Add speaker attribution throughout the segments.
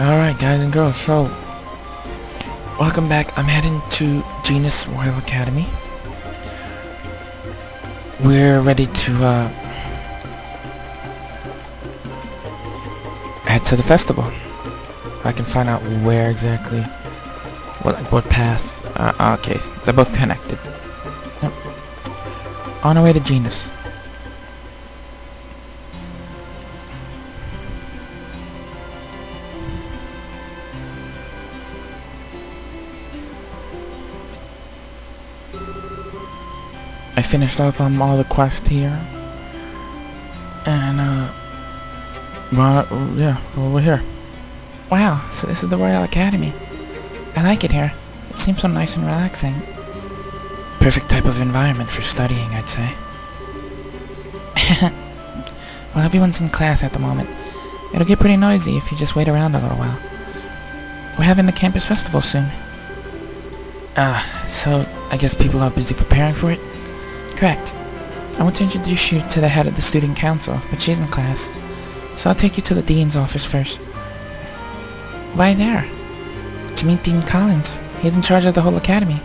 Speaker 1: Alright, guys and girls, so welcome back. I'm heading to Genus Royal Academy. We're ready to head to the festival. I can find out where exactly, what path. Okay, they're both connected. Yep. On our way to Genus. I finished off on all the quests here, and well, we're here. Wow, so this is the Royal Academy. I like it here. It seems so nice and relaxing. Perfect type of environment for studying, I'd say. Well, everyone's in class at the moment. It'll get pretty noisy if you just wait around a little while. We're having the campus festival soon. So I guess people are busy preparing for it? Correct. I want to introduce you to the head of the student council, but she's in class. So I'll take you to the dean's office first. Why there? To meet Dean Collins. He's in charge of the whole academy.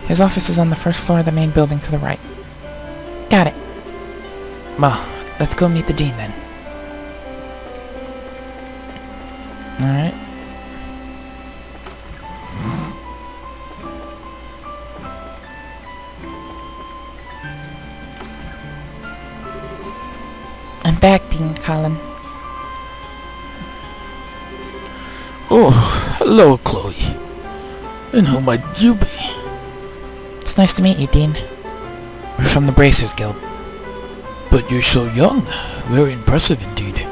Speaker 1: His office is on the first floor of the main building to the right. Got it. Well, let's go meet the dean then. Alright. I'm back, Dean Collins.
Speaker 2: Oh, hello, Chloe. And who might you be?
Speaker 1: It's nice to meet you, Dean. We're from the Bracers Guild.
Speaker 2: But you're so young. Very impressive indeed.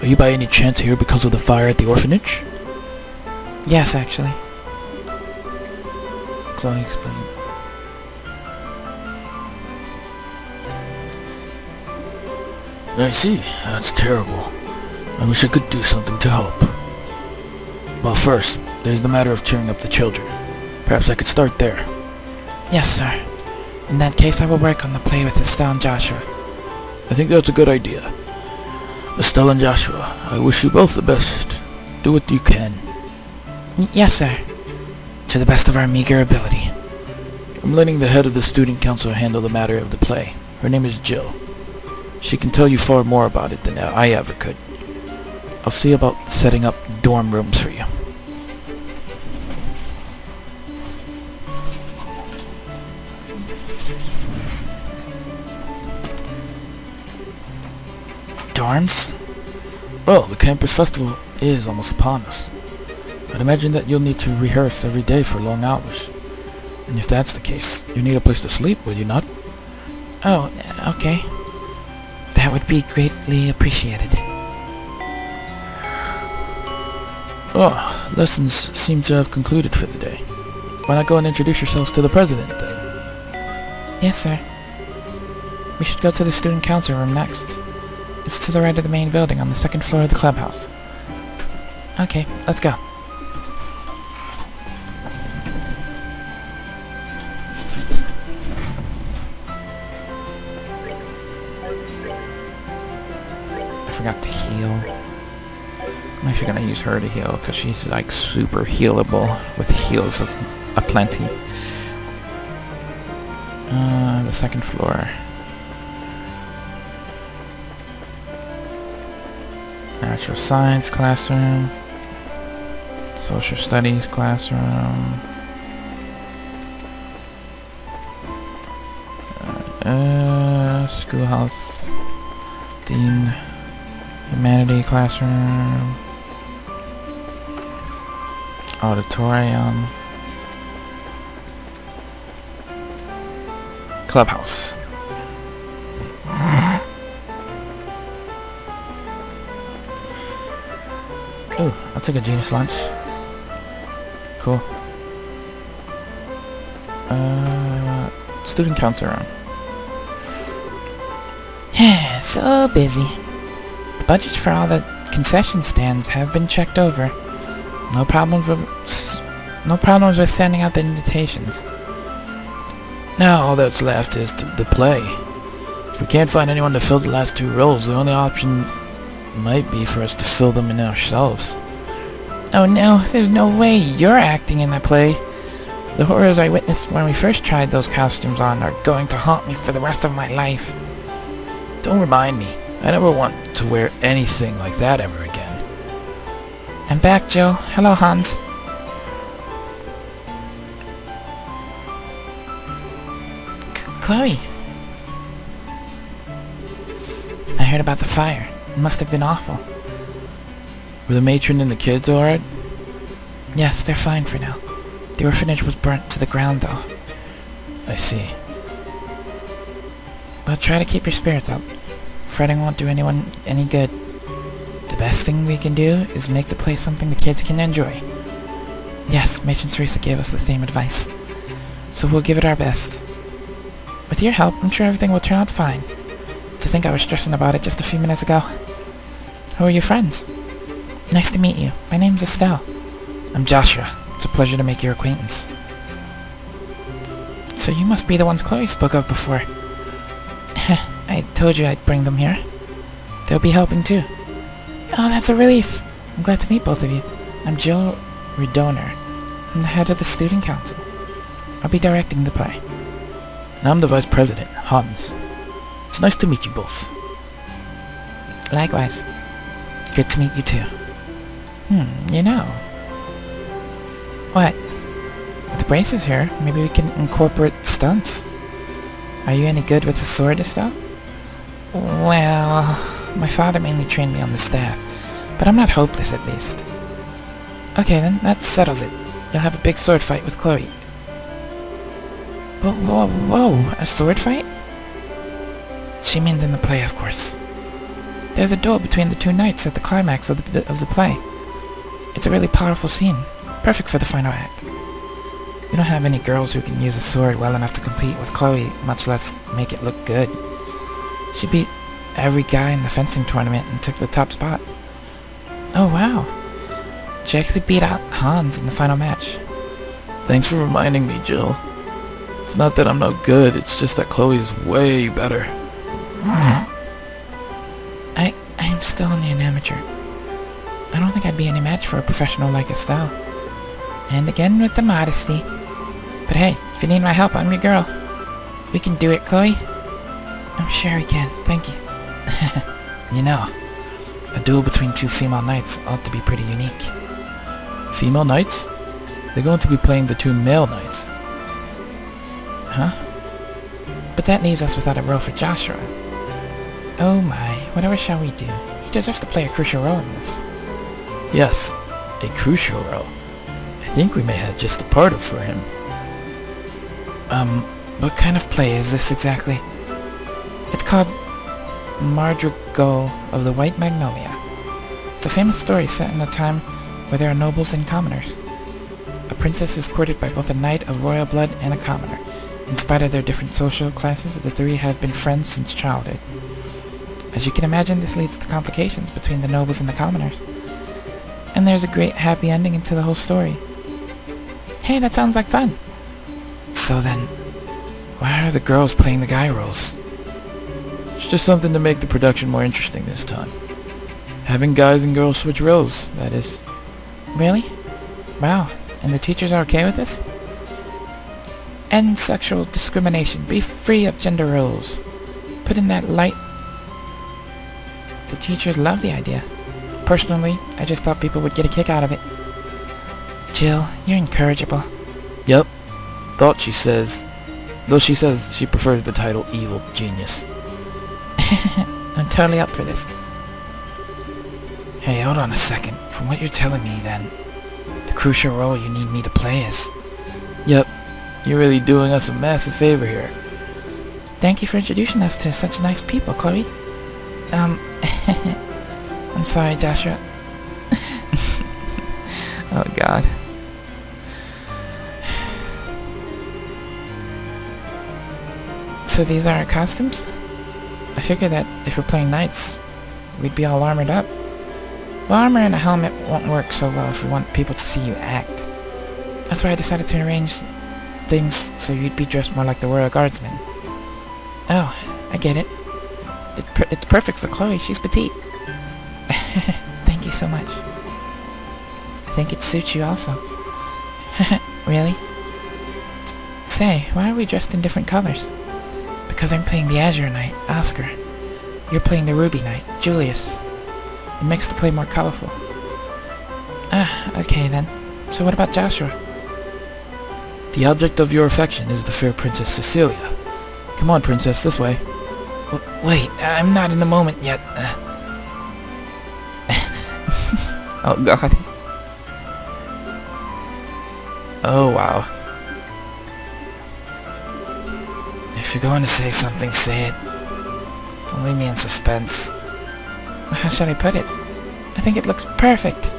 Speaker 2: Are you by any chance here because of the fire at the orphanage?
Speaker 1: Yes, actually. Chloe explained.
Speaker 2: I see. That's terrible. I wish I could do something to help. Well, first, there's the matter of cheering up the children. Perhaps I could start there.
Speaker 1: Yes, sir. In that case, I will work on the play with Estelle and Joshua.
Speaker 2: I think that's a good idea. Estelle and Joshua, I wish you both the best. Do what you can.
Speaker 1: Yes, sir. To the best of our meager ability.
Speaker 2: I'm letting the head of the student council handle the matter of the play. Her name is Jill. She can tell you far more about it than I ever could. I'll see about setting up dorm rooms for you.
Speaker 1: Dorms?
Speaker 2: Well, the campus festival is almost upon us. I'd imagine that you'll need to rehearse every day for long hours. And if that's the case, you need a place to sleep, will you not?
Speaker 1: Oh, okay. That would be greatly appreciated.
Speaker 2: Oh, lessons seem to have concluded for the day. Why not go and introduce yourselves to the president, then?
Speaker 1: Yes, sir. We should go to the student council room next. It's to the right of the main building on the second floor of the clubhouse. Okay, let's go. I forgot to heal. I'm actually gonna use her to heal because she's like super healable with heals of aplenty. The second floor. Natural science classroom. Social studies classroom. Schoolhouse. Dean. Humanity classroom. Auditorium. Clubhouse. Ooh, I'll take a Genus lunch. Cool. Student council room. So busy. The budgets for all the concession stands have been checked over. No problems with sending out the invitations.
Speaker 2: Now all that's left is the play. If we can't find anyone to fill the last two roles, the only option might be for us to fill them in ourselves.
Speaker 1: Oh no, there's no way you're acting in that play. The horrors I witnessed when we first tried those costumes on are going to haunt me for the rest of my life.
Speaker 2: Don't remind me. I never want to wear anything like that ever again.
Speaker 1: I'm back, Jill. Hello, Hans. Chloe. I heard about the fire. It must have been awful.
Speaker 2: Were the matron and the kids alright?
Speaker 1: Yes, they're fine for now. The orphanage was burnt to the ground, though.
Speaker 2: I see.
Speaker 1: But try to keep your spirits up. Fretting won't do anyone any good. The best thing we can do is make the place something the kids can enjoy. Yes, Matron Teresa gave us the same advice. So we'll give it our best. With your help, I'm sure everything will turn out fine. To think I was stressing about it just a few minutes ago. Who are your friends? Nice to meet you. My name's Estelle.
Speaker 2: I'm Joshua. It's a pleasure to make your acquaintance.
Speaker 1: So you must be the ones Chloe spoke of before. I told you I'd bring them here. They'll be helping too. Oh, that's a relief. I'm glad to meet both of you. I'm Jill Redoner. I'm the head of the student council. I'll be directing the play.
Speaker 2: And I'm the vice president, Hans. It's nice to meet you both.
Speaker 1: Likewise. Good to meet you too. You know. What? With the braces here, maybe we can incorporate stunts. Are you any good with the sword, Estelle? Well, my father mainly trained me on the staff, but I'm not hopeless at least. Okay then, that settles it. You'll have a big sword fight with Chloe. Whoa, a sword fight? She means in the play, of course. There's a duel between the two knights at the climax of the play. It's a really powerful scene, perfect for the final act. We don't have any girls who can use a sword well enough to compete with Chloe, much less make it look good. She beat every guy in the fencing tournament and took the top spot. Oh wow. She actually beat out Hans in the final match.
Speaker 2: Thanks for reminding me, Jill. It's not that I'm no good, it's just that Chloe is way better.
Speaker 1: I'm still only an amateur. I don't think I'd be any match for a professional like Estelle. And again with the modesty. But hey, if you need my help, I'm your girl. We can do it, Chloe. I'm sure we can, thank you.
Speaker 2: You know, a duel between two female knights ought to be pretty unique. Female knights? They're going to be playing the two male knights.
Speaker 1: Huh? But that leaves us without a role for Joshua. Oh my, whatever shall we do? He deserves to play a crucial role in this.
Speaker 2: Yes, a crucial role. I think we may have just the part for him.
Speaker 1: What kind of play is this exactly? It's called Madrigal of the White Magnolia. It's a famous story set in a time where there are nobles and commoners. A princess is courted by both a knight of royal blood and a commoner. In spite of their different social classes, the three have been friends since childhood. As you can imagine, this leads to complications between the nobles and the commoners. And there's a great happy ending into the whole story. Hey, that sounds like fun.
Speaker 2: So then, why are the girls playing the guy roles? It's just something to make the production more interesting this time. Having guys and girls switch roles, that is.
Speaker 1: Really? Wow, and the teachers are okay with this? End sexual discrimination. Be free of gender roles. Put in that light. The teachers love the idea. Personally, I just thought people would get a kick out of it. Jill, you're incorrigible.
Speaker 2: Yep. Thought she says. Though she says she prefers the title Evil Genius.
Speaker 1: I'm totally up for this.
Speaker 2: Hey, hold on a second. From what you're telling me, then, the crucial role you need me to play is... Yep. You're really doing us a massive favor here.
Speaker 1: Thank you for introducing us to such nice people, Chloe. I'm sorry, Joshua. Oh, God. So these are our costumes? I figure that if we're playing knights, we'd be all armored up. Well, armor and a helmet won't work so well if we want people to see you act. That's why I decided to arrange things so you'd be dressed more like the Royal Guardsmen. Oh, I get it. It's perfect for Chloe, she's petite. Thank you so much. I think it suits you also. Really? Say, why are we dressed in different colors? Because I'm playing the Azure Knight, Oscar. You're playing the Ruby Knight, Julius. It makes the play more colorful. Okay then. So what about Joshua?
Speaker 2: The object of your affection is the fair Princess Cecilia. Come on, Princess, this way.
Speaker 1: Wait, I'm not in the moment yet. Oh god.
Speaker 2: Oh, wow. If you're going to say something, say it. Don't leave me in suspense.
Speaker 1: How should I put it? I think it looks perfect.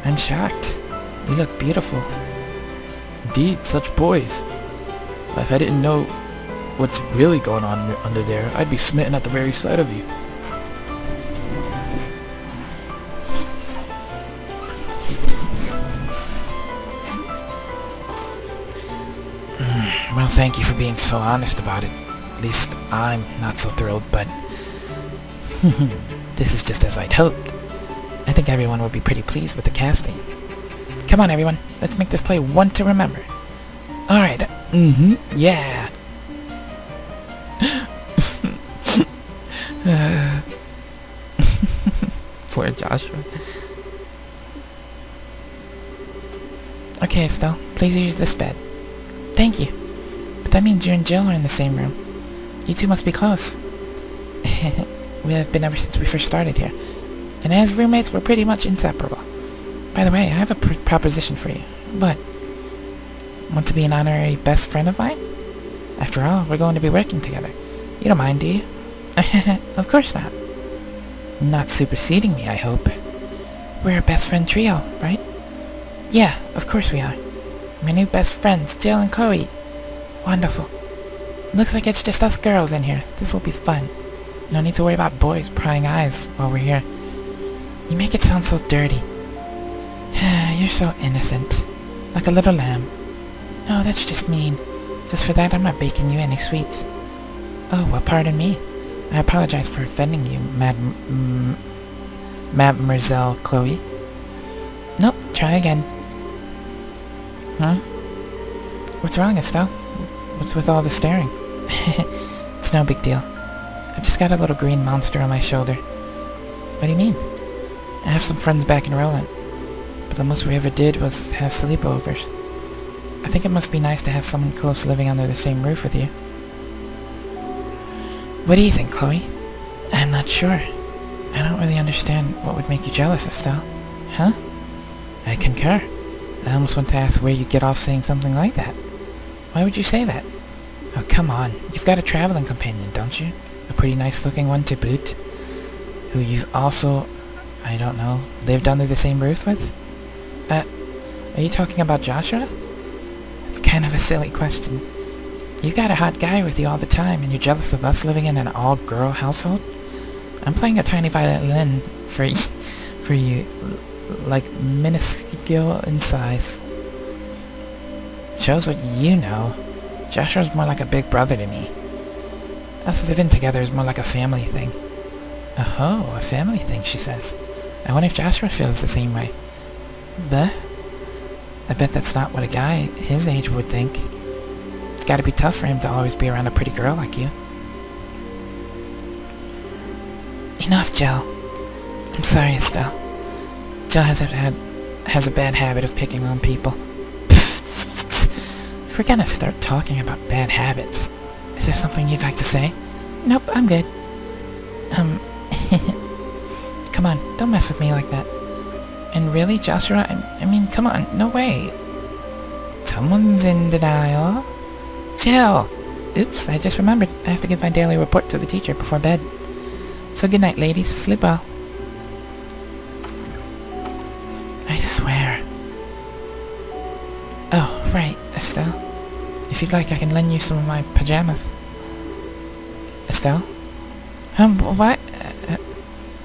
Speaker 1: I'm shocked. You look beautiful.
Speaker 2: Indeed, such poise. If I didn't know what's really going on under there, I'd be smitten at the very sight of you.
Speaker 1: Well, thank you for being so honest about it. At least I'm not so thrilled, but this is just as I'd hoped. I think everyone will be pretty pleased with the casting. Come on, everyone. Let's make this play one to remember. Alright. Yeah. Poor Joshua. Okay, Estelle. Please use this bed. Thank you. But that means you and Jill are in the same room. You two must be close. We have been ever since we first started here. And as roommates, we're pretty much inseparable. By the way, I have a proposition for you. What? Want to be an honorary best friend of mine? After all, we're going to be working together. You don't mind, do you? Of course not. Not superseding me, I hope. We're a best friend trio, right? Yeah, of course we are. My new best friends, Jill and Chloe. Wonderful. Looks like it's just us girls in here. This will be fun. No need to worry about boys prying eyes while we're here. You make it sound so dirty. You're so innocent. Like a little lamb. Oh, that's just mean. Just for that, I'm not baking you any sweets. Oh, well, pardon me. I apologize for offending you, Mademoiselle Chloe. Nope, try again. Huh? What's wrong, Estelle? What's with all the staring? It's no big deal. I've just got a little green monster on my shoulder. What do you mean? I have some friends back in Roland, but the most we ever did was have sleepovers. I think it must be nice to have someone close living under the same roof with you. What do you think, Chloe? I'm not sure. I don't really understand what would make you jealous, Estelle. Huh? I concur. I almost want to ask where you get off saying something like that. Why would you say that? Oh, come on. You've got a traveling companion, don't you? A pretty nice-looking one to boot. Who you've also, I don't know, lived under the same roof with? Are you talking about Joshua? It's kind of a silly question. You got a hot guy with you all the time, and you're jealous of us living in an all-girl household? I'm playing a tiny violin for you, like minuscule in size. Shows what you know. Joshua's more like a big brother to me. Us living together is more like a family thing. Oh, a family thing, she says. I wonder if Joshua feels the same way. But I bet that's not what a guy his age would think. It's gotta be tough for him to always be around a pretty girl like you. Enough, Jill. I'm sorry, Estelle. Jill has a bad habit of picking on people. If we're gonna start talking about bad habits, is there something you'd like to say? Nope, I'm good. Come on, don't mess with me like that. And really, Joshua, I mean, come on, no way. Someone's in denial. Jill! Oops, I just remembered. I have to give my daily report to the teacher before bed. So good night, ladies. Sleep well. I swear. Oh, right, Estelle. If you'd like, I can lend you some of my pajamas. Estelle? What?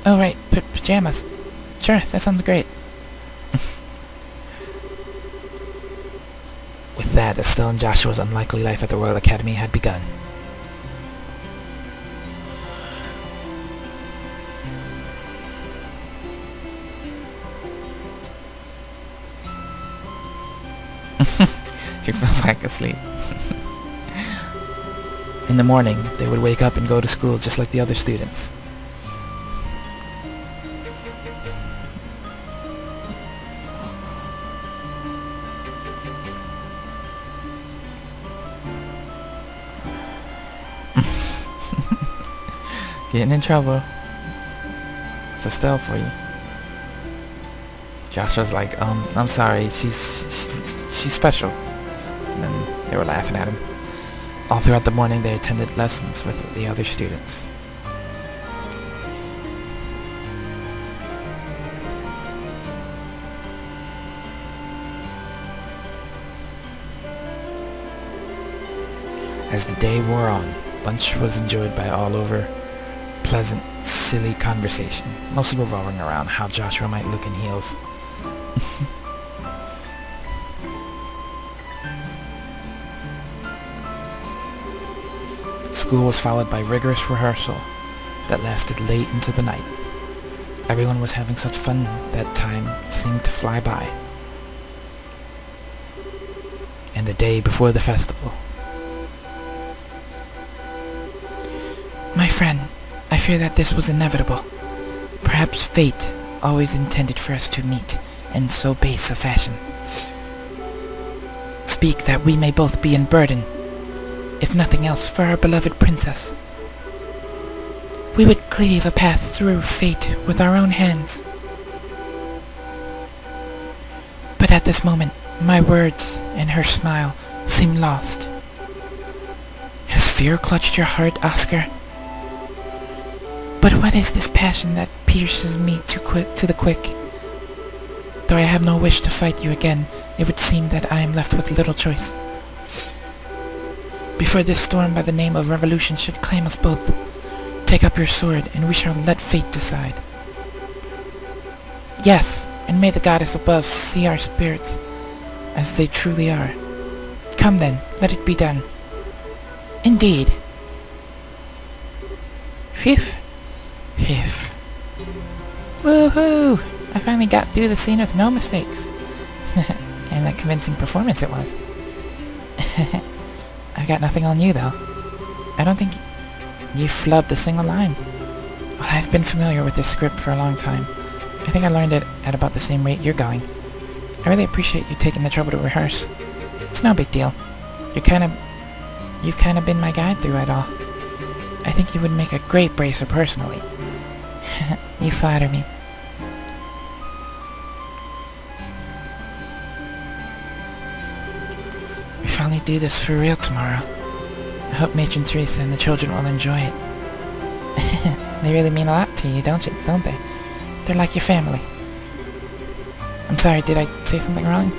Speaker 1: Oh, right, pajamas. Sure, that sounds great. With that, Estelle and Joshua's unlikely life at the Royal Academy had begun. She fell back asleep.
Speaker 2: In the morning, they would wake up and go to school just like the other students.
Speaker 1: Getting in trouble. It's Estelle for you. Joshua's like, I'm sorry, she's special. And then they were laughing at him.
Speaker 2: All throughout the morning, they attended lessons with the other students. As the day wore on, lunch was enjoyed by all over pleasant, silly conversation, mostly revolving around how Joshua might look in heels. School was followed by rigorous rehearsal that lasted late into the night. Everyone was having such fun that time seemed to fly by. And the day before the festival.
Speaker 1: My friend, I fear that this was inevitable. Perhaps fate always intended for us to meet in so base a fashion. Speak that we may both be in burden, if nothing else, for our beloved princess. We would cleave a path through fate with our own hands. But at this moment, my words and her smile seem lost. Has fear clutched your heart, Oscar? But what is this passion that pierces me to the quick? Though I have no wish to fight you again, it would seem that I am left with little choice. Before this storm by the name of revolution should claim us both, take up your sword, and we shall let fate decide. Yes, and may the goddess above see our spirits as they truly are. Come then, let it be done. Indeed. Phew. Phew. Woohoo! I finally got through the scene with no mistakes. And a convincing performance it was. I got nothing on you, though. I don't think you flubbed a single line. Well, I've been familiar with this script for a long time. I think I learned it at about the same rate you're going. I really appreciate you taking the trouble to rehearse. It's no big deal. You've kind of been my guide through it all. I think you would make a great bracer personally. You flatter me. We finally do this for real tomorrow. I hope Matron Teresa and the children will enjoy it. They really mean a lot to you, don't they? They're like your family. I'm sorry, did I say something wrong?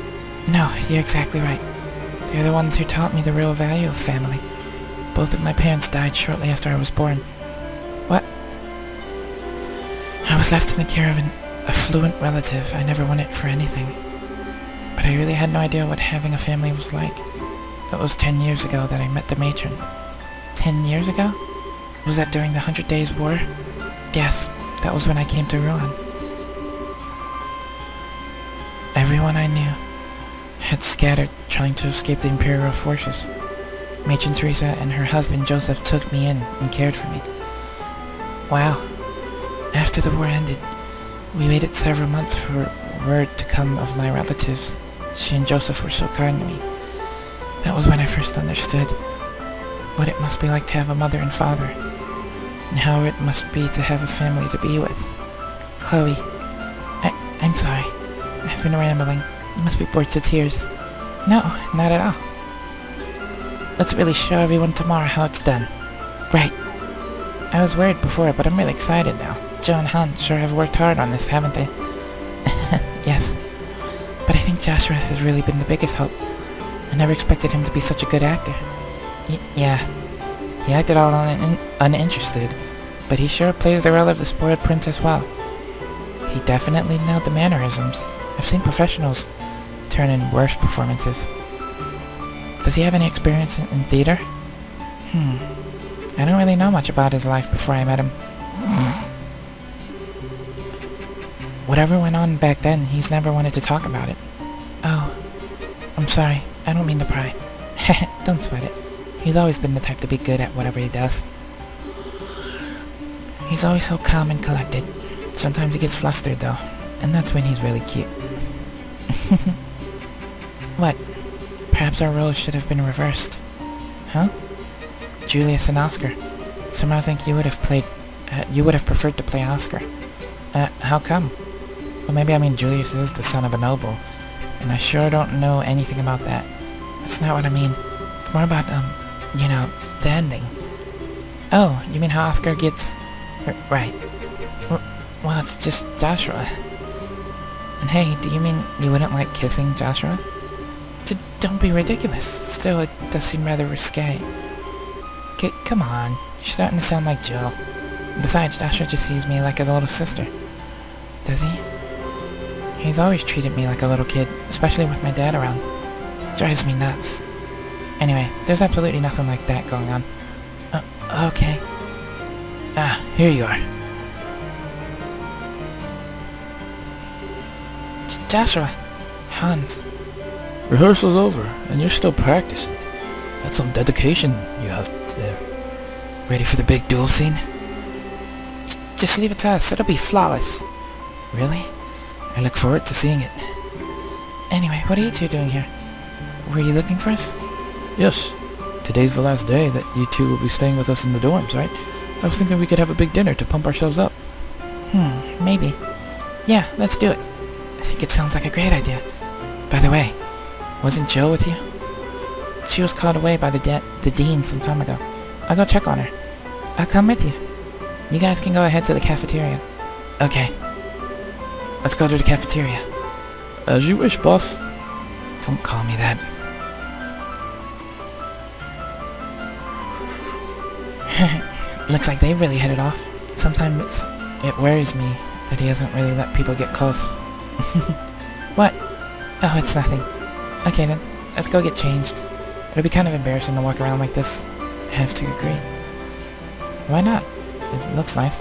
Speaker 1: No, you're exactly right. They're the ones who taught me the real value of family. Both of my parents died shortly after I was born. What? I was left in the care of an affluent relative. I never wanted for anything. But I really had no idea what having a family was like. It was 10 years ago that I met the matron. 10 years ago? Was that during the 100 Days War? Yes, that was when I came to Rouen. Everyone I knew had scattered, trying to escape the Imperial forces. Matron Teresa and her husband Joseph took me in and cared for me. Wow. After the war ended, we waited several months for word to come of my relatives. She and Joseph were so kind to me. That was when I first understood what it must be like to have a mother and father, and how it must be to have a family to be with. Chloe, I'm sorry. I've been rambling. You must be bored to tears. No, not at all. Let's really show everyone tomorrow how it's done. Right. I was worried before, but I'm really excited now. Joe and Han sure have worked hard on this, haven't they? Yes. But I think Joshua has really been the biggest help. I never expected him to be such a good actor. Yeah. He acted all uninterested, but he sure plays the role of the spoiled princess well. He definitely nailed the mannerisms. I've seen professionals turn in worse performances. Does he have any experience in theater? I don't really know much about his life before I met him. Whatever went on back then, he's never wanted to talk about it. Oh, I'm sorry. I don't mean to pry. Don't sweat it. He's always been the type to be good at whatever he does. He's always so calm and collected. Sometimes he gets flustered, though. And that's when he's really cute. What? Perhaps our roles should have been reversed. Huh? Julius and Oscar. Somehow I think you would have preferred to play Oscar. How come? Well, maybe I mean Julius is the son of a noble, and I sure don't know anything about that. That's not what I mean. It's more about, the ending. Oh, you mean how Oscar gets... right. Well, it's just Joshua. And hey, do you mean you wouldn't like kissing Joshua? Don't be ridiculous. Still, it does seem rather risque. Come on. You're starting to sound like Jill. Besides, Joshua just sees me like a little sister. Does he? He's always treated me like a little kid, especially with my dad around. Drives me nuts. Anyway, there's absolutely nothing like that going on. Okay. Ah, here you are. Joshua. Hans.
Speaker 2: Rehearsal's over, and you're still practicing. That's some dedication you have there.
Speaker 1: Ready for the big duel scene? Just leave it to us. It'll be flawless. Really? I look forward to seeing it. Anyway, what are you two doing here? Were you looking for us?
Speaker 2: Yes. Today's the last day that you two will be staying with us in the dorms, right? I was thinking we could have a big dinner to pump ourselves up.
Speaker 1: Maybe. Yeah, let's do it. I think it sounds like a great idea. By the way, wasn't Jill with you? She was called away by the dean some time ago. I'll go check on her. I'll come with you. You guys can go ahead to the cafeteria. Okay. Let's go to the cafeteria.
Speaker 2: As you wish, boss.
Speaker 1: Don't call me that. Looks like they really hit it off. Sometimes it worries me that he doesn't really let people get close. What? Oh, it's nothing. Okay then, let's go get changed. It'll be kind of embarrassing to walk around like this. I have to agree. Why not? It looks nice.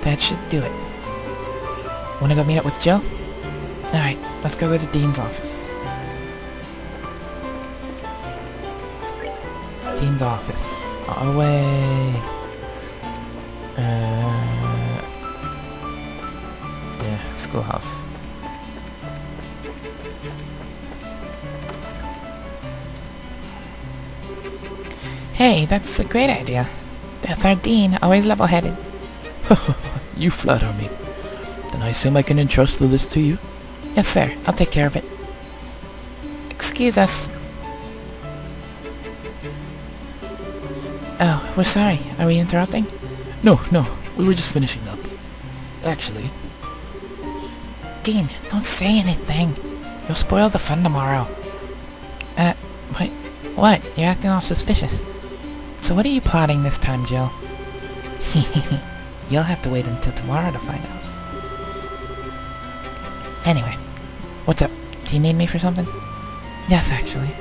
Speaker 1: That should do it. Wanna go meet up with Jill? Alright, let's go to the dean's office. Dean's office. All the way. Yeah, schoolhouse. Hey, that's a great idea. That's our dean, always level-headed.
Speaker 2: You flatter me. Then I assume I can entrust the list to you?
Speaker 1: Yes, sir. I'll take care of it. Excuse us. Oh, we're sorry. Are we interrupting?
Speaker 2: No. We were just finishing up. Actually.
Speaker 1: Dean, don't say anything. You'll spoil the fun tomorrow. Wait. What? You're acting all suspicious. So what are you plotting this time, Jill? You'll have to wait until tomorrow to find out. Anyway, what's up? Do you need me for something? Yes, actually.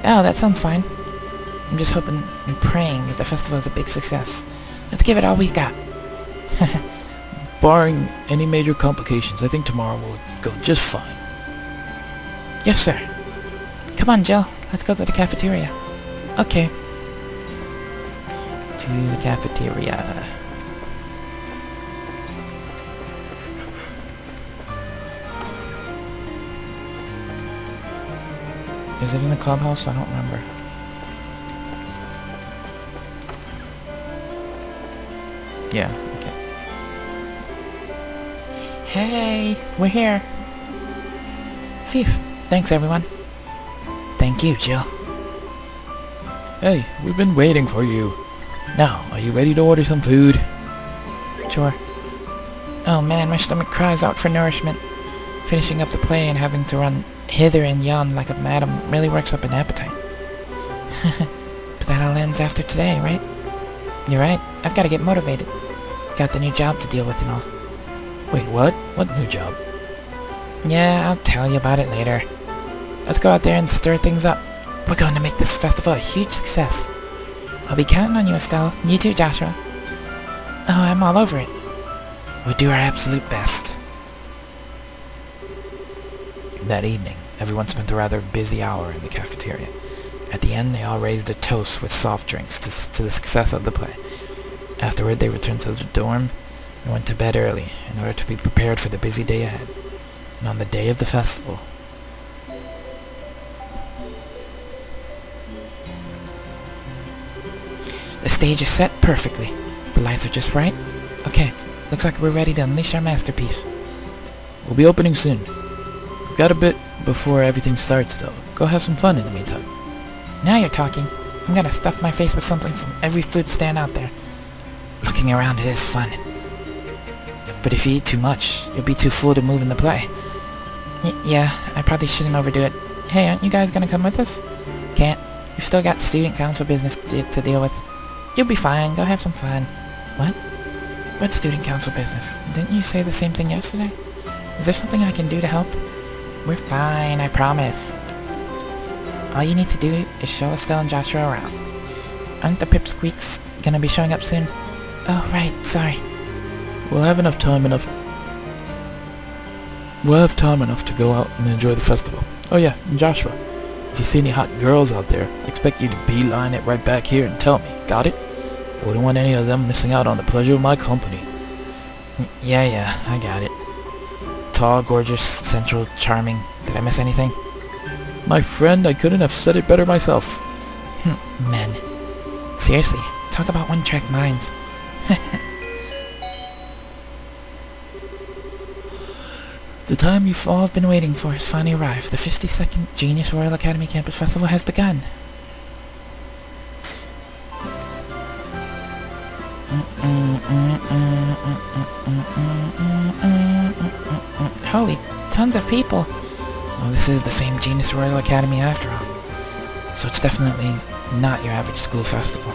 Speaker 1: Oh, that sounds fine. I'm just hoping and praying that the festival is a big success. Let's give it all we've got.
Speaker 2: Barring any major complications, I think tomorrow will go just fine.
Speaker 1: Yes, sir. Come on, Jill. Let's go to the cafeteria. Okay. To the cafeteria. Is it in the clubhouse? I don't remember. Yeah, okay. Hey, we're here. Phew. Thanks, everyone. Thank you, Jill.
Speaker 2: Hey, we've been waiting for you. Now, are you ready to order some food?
Speaker 1: Sure. Oh man, my stomach cries out for nourishment. Finishing up the play and having to run hither and yon like a madam really works up an appetite. But that all ends after today, right? You're right. I've got to get motivated. Got the new job to deal with and all.
Speaker 2: Wait, what? What new job?
Speaker 1: Yeah, I'll tell you about it later. Let's go out there and stir things up. We're going to make this festival a huge success. I'll be counting on you, Estelle. You too, Joshua. Oh, I'm all over it. We'll do our absolute best.
Speaker 2: That evening, everyone spent a rather busy hour in the cafeteria. At the end, they all raised a toast with soft drinks to the success of the play. Afterward, they returned to the dorm and went to bed early in order to be prepared for the busy day ahead. And on the day of the festival,
Speaker 1: The stage is set perfectly. The lights are just right. Okay, looks like we're ready to unleash our masterpiece.
Speaker 2: we'll be opening soon. Got a bit before everything starts, though. Go have some fun in the meantime.
Speaker 1: Now you're talking. I'm gonna stuff my face with something from every food stand out there. Looking around it is fun. But if you eat too much, you'll be too full to move in the play. Yeah, I probably shouldn't overdo it. Hey, aren't you guys gonna come with us? Can't. You've still got student council business to deal with. You'll be fine. Go have some fun. What? What student council business? Didn't you say the same thing yesterday? Is there something I can do to help? We're fine, I promise. All you need to do is show Estelle and Joshua around. Aren't the Pipsqueaks gonna be showing up soon? Oh, right, sorry.
Speaker 2: We'll have time enough to go out and enjoy the festival. Oh yeah, and Joshua, if you see any hot girls out there, I expect you to beeline it right back here and tell me. Got it? I wouldn't want any of them missing out on the pleasure of my company.
Speaker 1: Yeah, I got it. Tall, gorgeous, central, charming. Did I miss anything?
Speaker 2: My friend, I couldn't have said it better myself.
Speaker 1: Men. Seriously, talk about one-track minds. The time you've all been waiting for has finally arrived. The 52nd Genius Royal Academy Campus Festival has begun. Holy, tons of people. Well, this is the famed Genius Royal Academy after all. So it's definitely not your average school festival.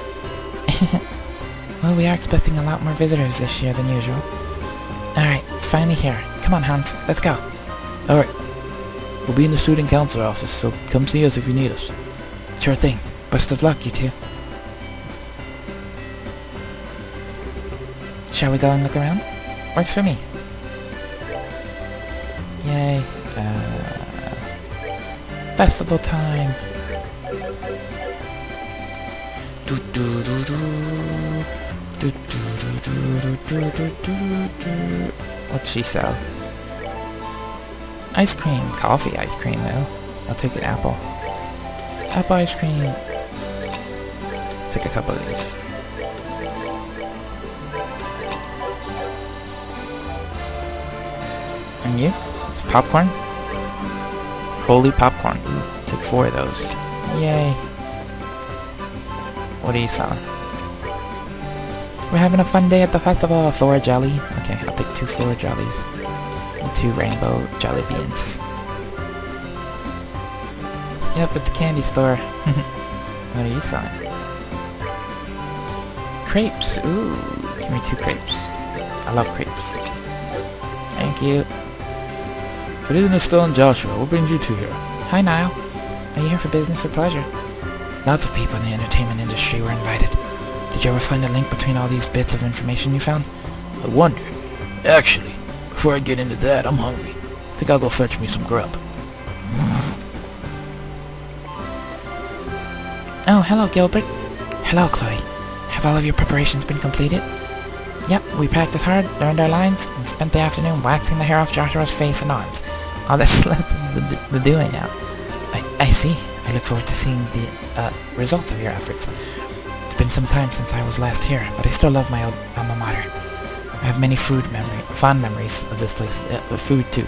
Speaker 1: Well, we are expecting a lot more visitors this year than usual. Alright, it's finally here. Come on, Hans, let's go.
Speaker 2: Alright. We'll be in the student council office, so come see us if you need us.
Speaker 1: Sure thing. Best of luck, you two. Shall we go and look around? Works for me. Yay. Festival time. What'd she sell? Ice cream. Coffee ice cream, though. I'll take an apple. Apple ice cream. Take a couple of these. And you? It's popcorn? Holy popcorn. Take 4 of those. Yay. What are you selling? We're having a fun day at the festival. Flora jelly. Okay, I'll take 2 Flora jellies. And 2 rainbow jelly beans. Yep, it's a candy store. What are you selling? Crepes. Ooh, give me 2 crepes. I love crepes. Thank you.
Speaker 2: Good evening, Estelle and Joshua. What brings you two here?
Speaker 1: Hi, Niall. Are you here for business or pleasure? Lots of people in the entertainment industry were invited. Did you ever find a link between all these bits of information you found?
Speaker 2: I wonder. Actually, before I get into that, I'm hungry. Think I'll go fetch me some grub.
Speaker 1: Oh, hello, Gilbert. Hello, Chloe. Have all of your preparations been completed? Yep, we practiced hard, learned our lines, and spent the afternoon waxing the hair off Joshua's face and arms. All that's left is the doing now. I see. I look forward to seeing the results of your efforts. It's been some time since I was last here, but I still love my old alma mater. I have many fond memories of this place. Food, too.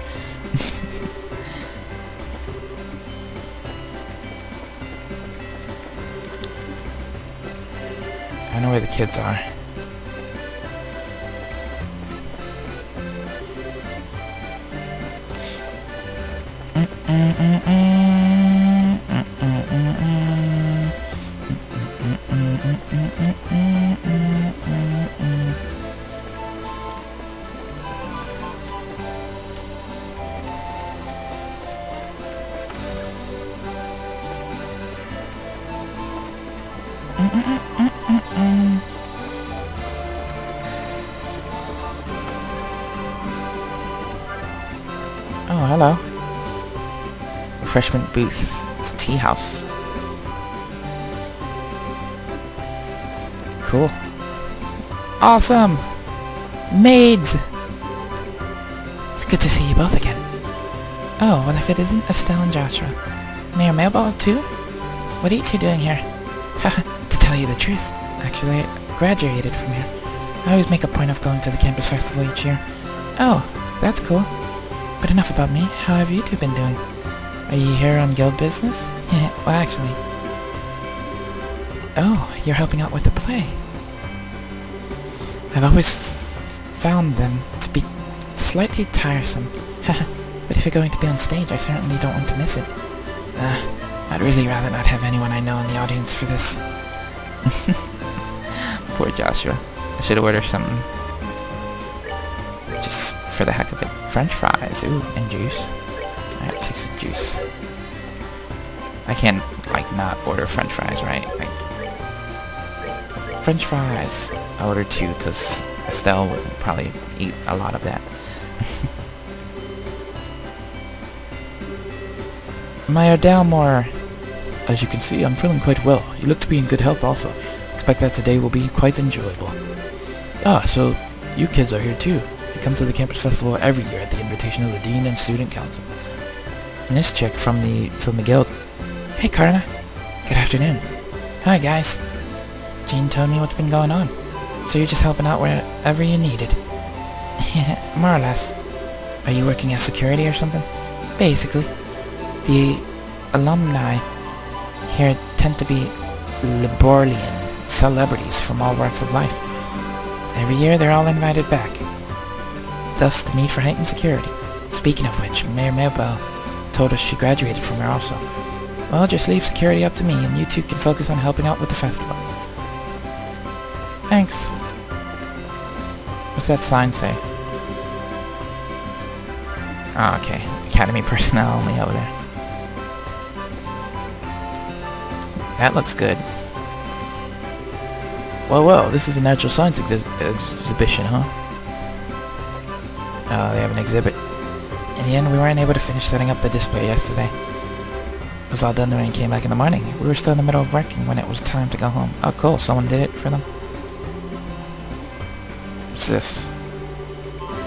Speaker 1: I know where the kids are. Oh, hello. refreshment booth. It's a tea house. Cool. Awesome! Maids! It's good to see you both again. Oh, well if it isn't Estelle and Joshua. Mayor Mailball too? What are you two doing here? Haha, to tell you the truth, actually, I graduated from here. I always make a point of going to the campus festival each year. Oh, that's cool. But enough about me. How have you two been doing? Are you here on guild business? Well, actually... Oh, you're helping out with the play. I've always found them to be slightly tiresome. But if you're going to be on stage, I certainly don't want to miss it. I'd really rather not have anyone I know in the audience for this. Poor Joshua. I should order something. Just for the heck of it. French fries. Ooh, and juice. Alright, take some juice. I can't, like, not order French fries, right? Like, French fries. I ordered 2 because Estelle would probably eat a lot of that. Mayor Dalmore. As you can see, I'm feeling quite well. You look to be in good health also. Expect that today will be quite enjoyable. Ah, so you kids are here too. You come to the campus festival every year at the invitation of the Dean and Student Council. And this chick from the guild. Hey, Karna. Good afternoon. Hi, guys. Jean told me what's been going on. So you're just helping out wherever you needed. More or less. Are you working as security or something? Basically. The alumni here tend to be Liborian celebrities from all walks of life. Every year they're all invited back. Thus the need for heightened security. Speaking of which, Mayor Mailbell told us she graduated from here also. Well, just leave security up to me and you two can focus on helping out with the festival. Thanks. What's that sign say? Oh, okay. Academy personnel only over there. That looks good. Well, this is the Natural Science exhibition, huh? They have an exhibit. In the end, we weren't able to finish setting up the display yesterday. It was all done when we came back in the morning. We were still in the middle of working when it was time to go home. Oh, cool. Someone did it for them. What's this?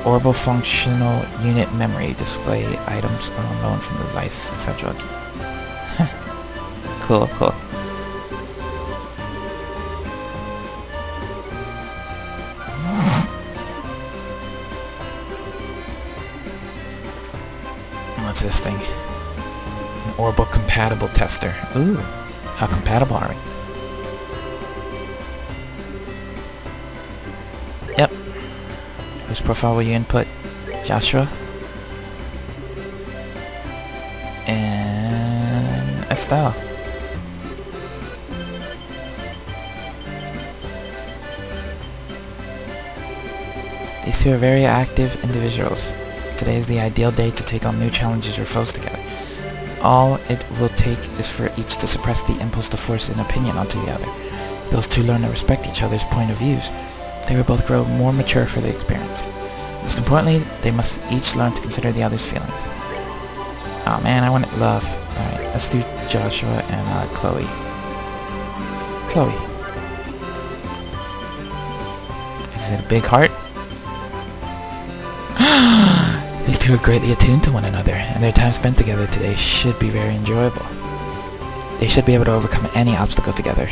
Speaker 1: Orbital Functional Unit Memory. Display items on loan from the Zeiss, etc. Cool, cool. What's this thing? An orbital compatible tester. Ooh, how compatible are we? Yep. Whose profile will you input? Joshua? And Estelle. These two are very active individuals. Today is the ideal day to take on new challenges or foes together. All it will take is for each to suppress the impulse to force an opinion onto the other. If those two learn to respect each other's point of views, they will both grow more mature for the experience. Most importantly, they must each learn to consider the other's feelings. Oh man, I want love. Alright, let's do Joshua and Chloe. Chloe. Is it a big heart? These two are greatly attuned to one another, and their time spent together today should be very enjoyable. They should be able to overcome any obstacle together,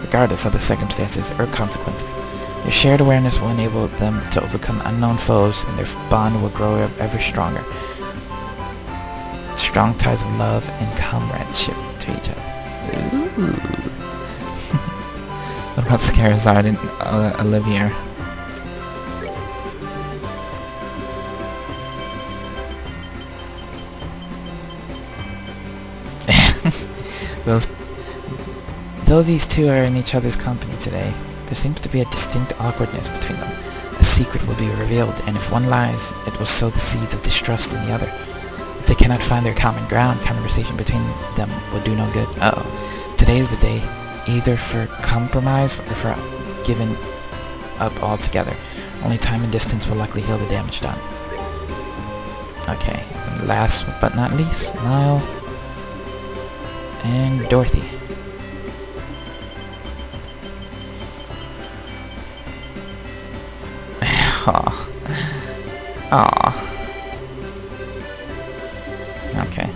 Speaker 1: regardless of the circumstances or consequences. Their shared awareness will enable them to overcome unknown foes, and their bond will grow ever stronger. Strong ties of love and comradeship to each other. Ooh. What about Scarazard and Olivia? Though these two are in each other's company today, there seems to be a distinct awkwardness between them. A secret will be revealed, and if one lies, it will sow the seeds of distrust in the other. If they cannot find their common ground, conversation between them will do no good. Uh-oh. Today is the day, either for compromise or for giving up altogether. Only time and distance will likely heal the damage done. Okay, and last but not least, Niall And Dorothy. Aw. Aw. Okay.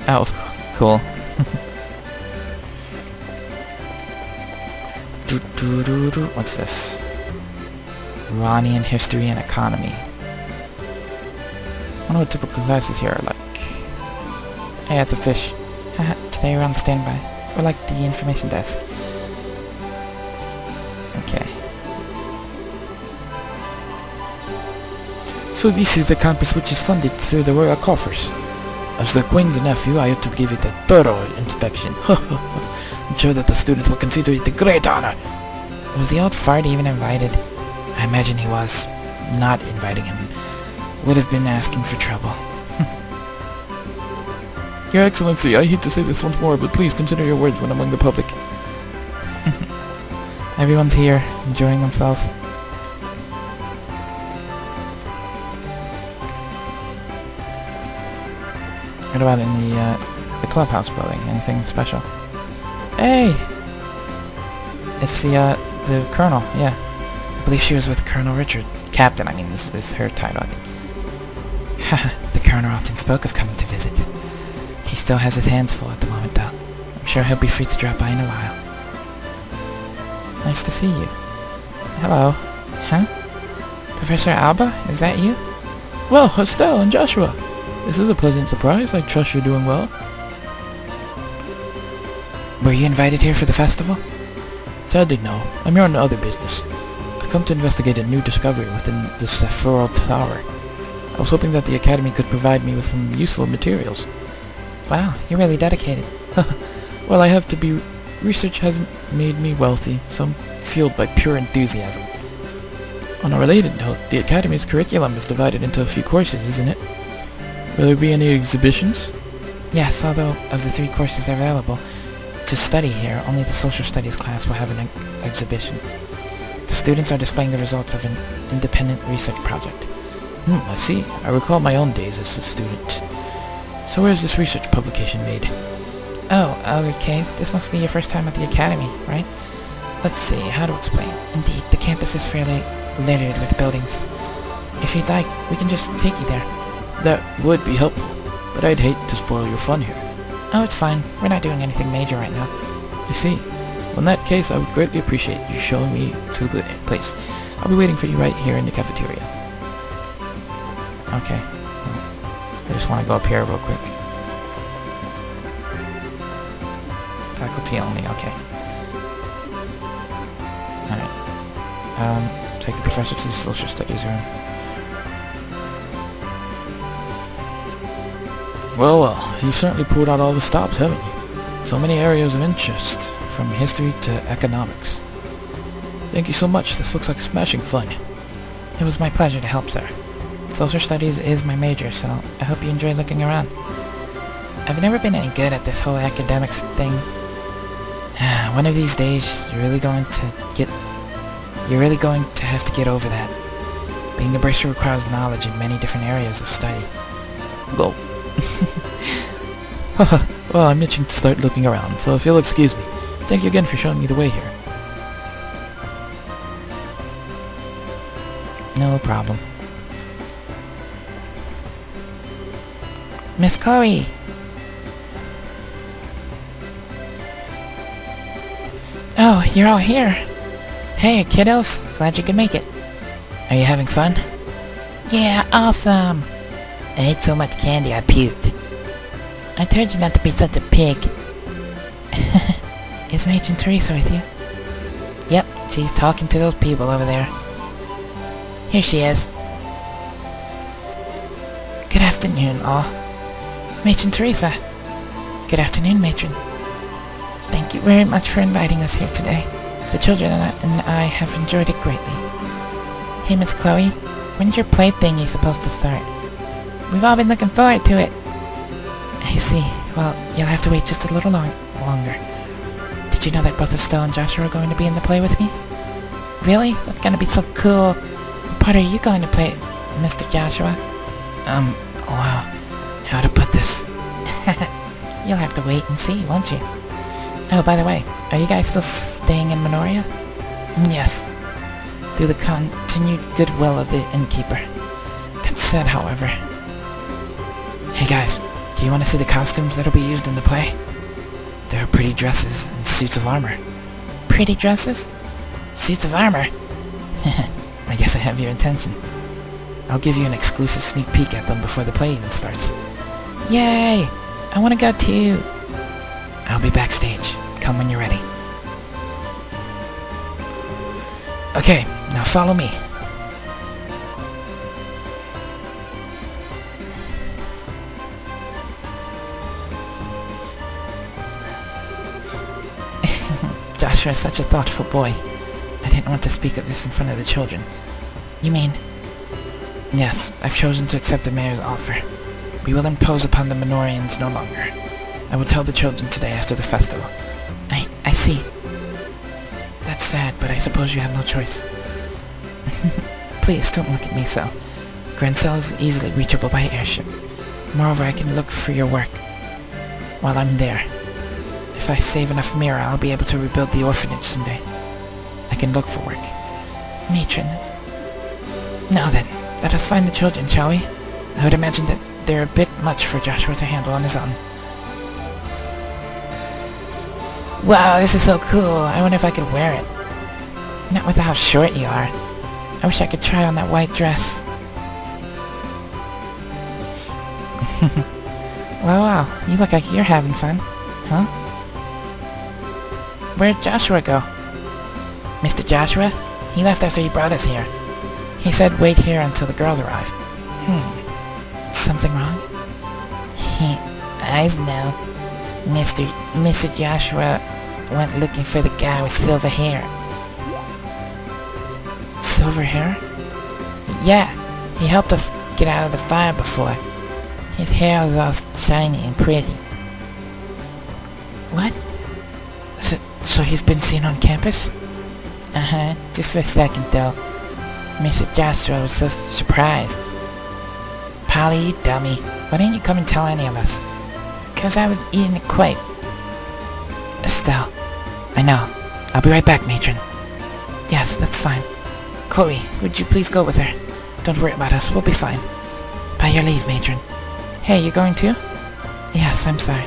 Speaker 1: That was cool. What's this? Iranian history and economy. I wonder what typical classes here are like. Hey, it's a fish. Haha, today we're on standby. We're like the information desk. Okay.
Speaker 2: So this is the campus which is funded through the royal coffers. As the Queen's nephew, I ought to give it a thorough inspection. I'm sure that the students will consider it a great honor.
Speaker 1: Was the old fart even invited?
Speaker 2: I imagine he was. Not inviting him would have been asking for trouble. Your Excellency, I hate to say this once more, but please consider your words when among the public.
Speaker 1: Everyone's here, enjoying themselves. What about in the clubhouse building? Anything special? Hey! It's the Colonel, yeah. I believe she was with Colonel Richard. Captain, I mean, this is her title. Haha, the Colonel often spoke of coming to visit. He still has his hands full at the moment, though. I'm sure he'll be free to drop by in a while. Nice to see you. Hello. Huh? Professor Alba? Is that you?
Speaker 2: Well, Estelle and Joshua. This is a pleasant surprise. I trust you're doing well.
Speaker 1: Were you invited here for the festival?
Speaker 2: Sadly, no. I'm here on other business. I've come to investigate a new discovery within the Sephiroth Tower. I was hoping that the Academy could provide me with some useful materials.
Speaker 1: Wow, you're really dedicated.
Speaker 2: Well, I have to be. Research hasn't made me wealthy, so I'm fueled by pure enthusiasm. On a related note, the Academy's curriculum is divided into a few courses, isn't it? Will there be any exhibitions?
Speaker 1: Yes, although of the 3 courses available to study here, only the social studies class will have an exhibition. The students are displaying the results of an independent research project.
Speaker 2: I see. I recall my own days as a student. So where is this research publication made?
Speaker 1: Oh, okay. This must be your first time at the Academy, right? Let's see, how to explain. Indeed, the campus is fairly littered with buildings. If you'd like, we can just take you there.
Speaker 2: That would be helpful, but I'd hate to spoil your fun here.
Speaker 1: Oh, it's fine. We're not doing anything major right now.
Speaker 2: I see. Well, in that case, I would greatly appreciate you showing me to the place. I'll be waiting for you right here in the cafeteria.
Speaker 1: Okay. I just want to go up here real quick. Faculty only, okay. Alright. Take the professor to the social studies room.
Speaker 2: Well, you've certainly pulled out all the stops, haven't you? So many areas of interest, from history to economics. Thank you so much. This looks like smashing fun.
Speaker 1: It was my pleasure to help, sir. Social studies is my major, so I hope you enjoy looking around. I've never been any good at this whole academics thing. One of these days, you're really going to have to get over that. Being a bursar requires knowledge in many different areas of study.
Speaker 2: Well, well, I'm itching to start looking around, so if you'll excuse me, thank you again for showing me the way here.
Speaker 1: No problem. Miss Chloe! Oh, you're all here. Hey, kiddos. Glad you could make it. Are you having fun? Yeah, awesome. I ate so much candy I puked. I told you not to be such a pig. Is Matron Teresa with you? Yep, she's talking to those people over there. Here she is. Good afternoon, all. Matron Teresa. Good afternoon, Matron. Thank you very much for inviting us here today. The children and I have enjoyed it greatly. Hey, Miss Chloe, when's your play thingy supposed to start? We've all been looking forward to it. I see. Well, you'll have to wait just a little longer. Did you know that both Estelle and Joshua are going to be in the play with me? Really? That's gonna be so cool. What part are you going to play, Mr. Joshua? Wow. How to put this? You'll have to wait and see, won't you? Oh, by the way, are you guys still staying in Minoria? Yes. Through the continued goodwill of the innkeeper. That said, however... Hey guys, do you want to see the costumes that'll be used in the play? There are pretty dresses and suits of armor. Pretty dresses? Suits of armor? I guess I have your attention. I'll give you an exclusive sneak peek at them before the play even starts. Yay! I want to go too! I'll be backstage. Come when you're ready. Okay, now follow me. Joshua is such a thoughtful boy. I didn't want to speak of this in front of the children. You mean? Yes, I've chosen to accept the mayor's offer. We will impose upon the Minorians no longer. I will tell the children today after the festival. I see. That's sad, but I suppose you have no choice. Please, don't look at me so. Grancel is easily reachable by airship. Moreover, I can look for your work while I'm there. If I save enough Mira, I'll be able to rebuild the orphanage someday. I can look for work. Matron. Now then, let us find the children, shall we? I would imagine that they're a bit much for Joshua to handle on his own. Wow, this is so cool. I wonder if I could wear it. Not with how short you are. I wish I could try on that white dress. Wow, you look like you're having fun. Huh? Where'd Joshua go? Mr. Joshua? He left after he brought us here. He said wait here until the girls arrive. Something wrong? I know. Mr. Joshua went looking for the guy with silver hair. Silver hair? Yeah, he helped us get out of the fire before. His hair was all shiny and pretty. What? So he's been seen on campus? Uh-huh, just for a second though. Mr. Joshua was so surprised. Polly, you dummy. Why didn't you come and tell any of us? 'Cause I was eating a quape. Estelle. I know. I'll be right back, matron. Yes, that's fine. Chloe, would you please go with her? Don't worry about us, we'll be fine. By your leave, matron. Hey, you going too? Yes, I'm sorry.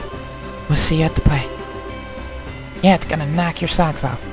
Speaker 1: We'll see you at the play. Yeah, it's gonna knock your socks off.